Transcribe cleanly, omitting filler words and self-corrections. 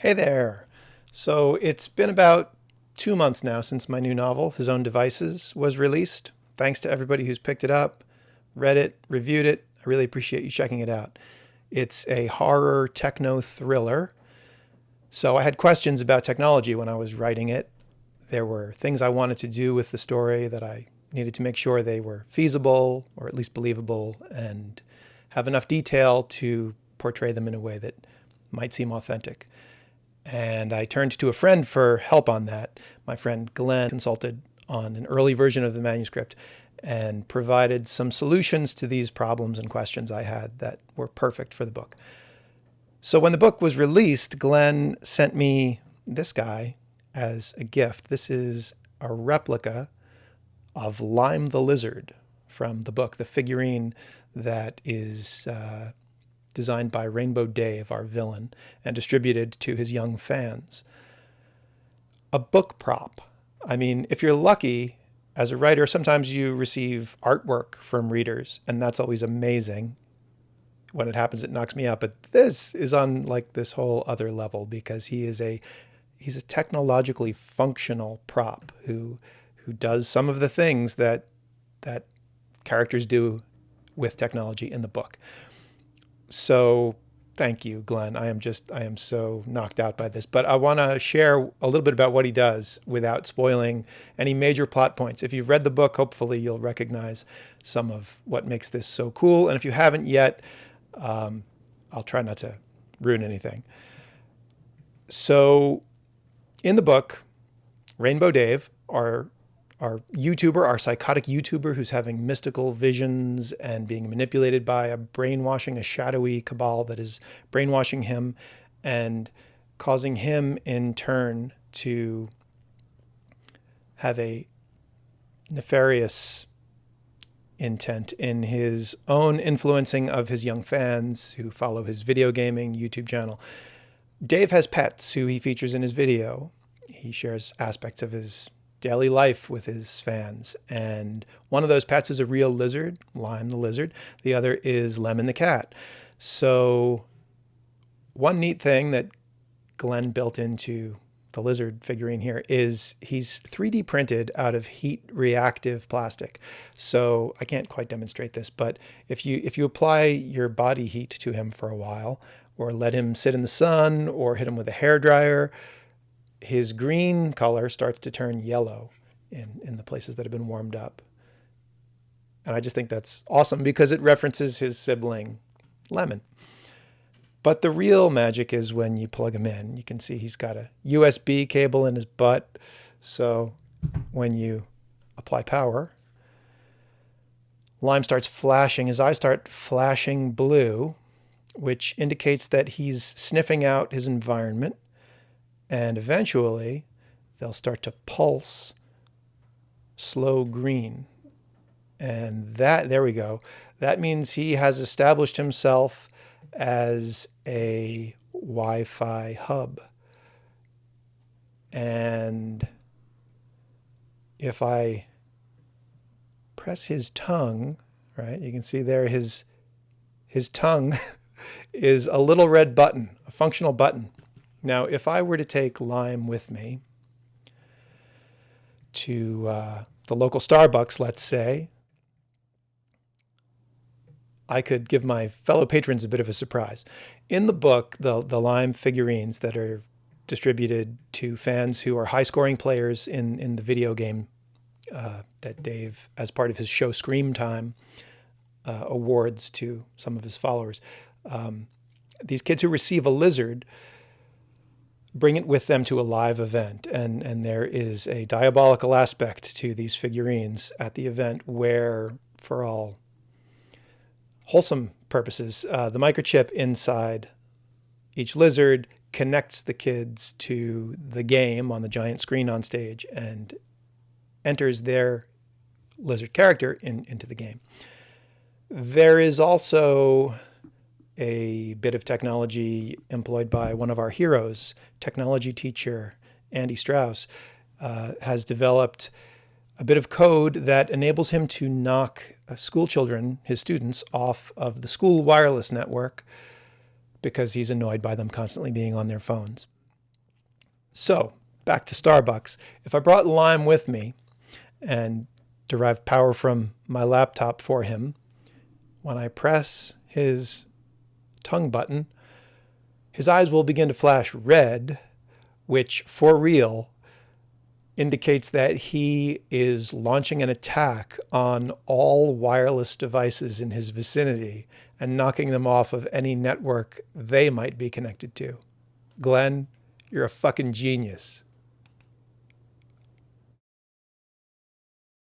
Hey there. So it's been about 2 months now since my new novel, His Own Devices, was released. Thanks to everybody who's picked it up, read it, reviewed it. I really appreciate you checking it out. It's a horror techno thriller. So I had questions about technology when I was writing it. There were things I wanted to do with the story that I needed to make sure they were feasible or at least believable and have enough detail to portray them in a way that might seem authentic. And I turned to a friend for help on that. My friend Glenn consulted on an early version of the manuscript and provided some solutions to these problems and questions I had that were perfect for the book. So when the book was released, Glenn sent me this guy as a gift. This is a replica of Lime the Lizard from the book, the figurine that is designed by Rainbow Dave, our villain, and distributed to his young fans. A book prop. I mean, if you're lucky as a writer, sometimes you receive artwork from readers, and that's always amazing. When it happens, it knocks me out. But this is on like this whole other level because he's a technologically functional prop who does some of the things that characters do with technology in the book. So thank you, Glenn. I am so knocked out by this. But I want to share a little bit about what he does without spoiling any major plot points. If you've read the book, hopefully you'll recognize some of what makes this so cool. And if you haven't yet, I'll try not to ruin anything. So in the book, Rainbow Dave, our YouTuber, our psychotic YouTuber who's having mystical visions and being manipulated by a shadowy cabal that is brainwashing him and causing him in turn to have a nefarious intent in his own influencing of his young fans who follow his video gaming YouTube channel. Dave has pets who he features in his video. He shares aspects of his daily life with his fans. And one of those pets is a real lizard, Lime the lizard. The other is Lemon the cat. So one neat thing that Glenn built into the lizard figurine here is he's 3D printed out of heat reactive plastic. So I can't quite demonstrate this, but if you apply your body heat to him for a while, or let him sit in the sun, or hit him with a hairdryer, his green color starts to turn yellow in the places that have been warmed up. And I just think that's awesome because it references his sibling, Lemon. But the real magic is when you plug him in. You can see he's got a USB cable in his butt. So when you apply power, Lime starts flashing. His eyes start flashing blue, which indicates that he's sniffing out his environment. And eventually, they'll start to pulse slow green. And there we go. That means he has established himself as a Wi-Fi hub. And if I press his tongue, right, you can see there his tongue is a little red button, a functional button. Now, if I were to take Lime with me to the local Starbucks, let's say, I could give my fellow patrons a bit of a surprise. In the book, the Lime figurines that are distributed to fans who are high-scoring players in the video game that Dave, as part of his show Scream Time, awards to some of his followers. These kids who receive a lizard bring it with them to a live event. And there is a diabolical aspect to these figurines at the event where, for all wholesome purposes, the microchip inside each lizard connects the kids to the game on the giant screen on stage and enters their lizard character into the game. There is also a bit of technology employed by one of our heroes, technology teacher Andy Strauss, has developed a bit of code that enables him to knock school children, his students, off of the school wireless network because he's annoyed by them constantly being on their phones. So, back to Starbucks. If I brought Lime with me and derive power from my laptop for him, when I press his tongue button, his eyes will begin to flash red, which for real indicates that he is launching an attack on all wireless devices in his vicinity and knocking them off of any network they might be connected to. Glenn, you're a fucking genius.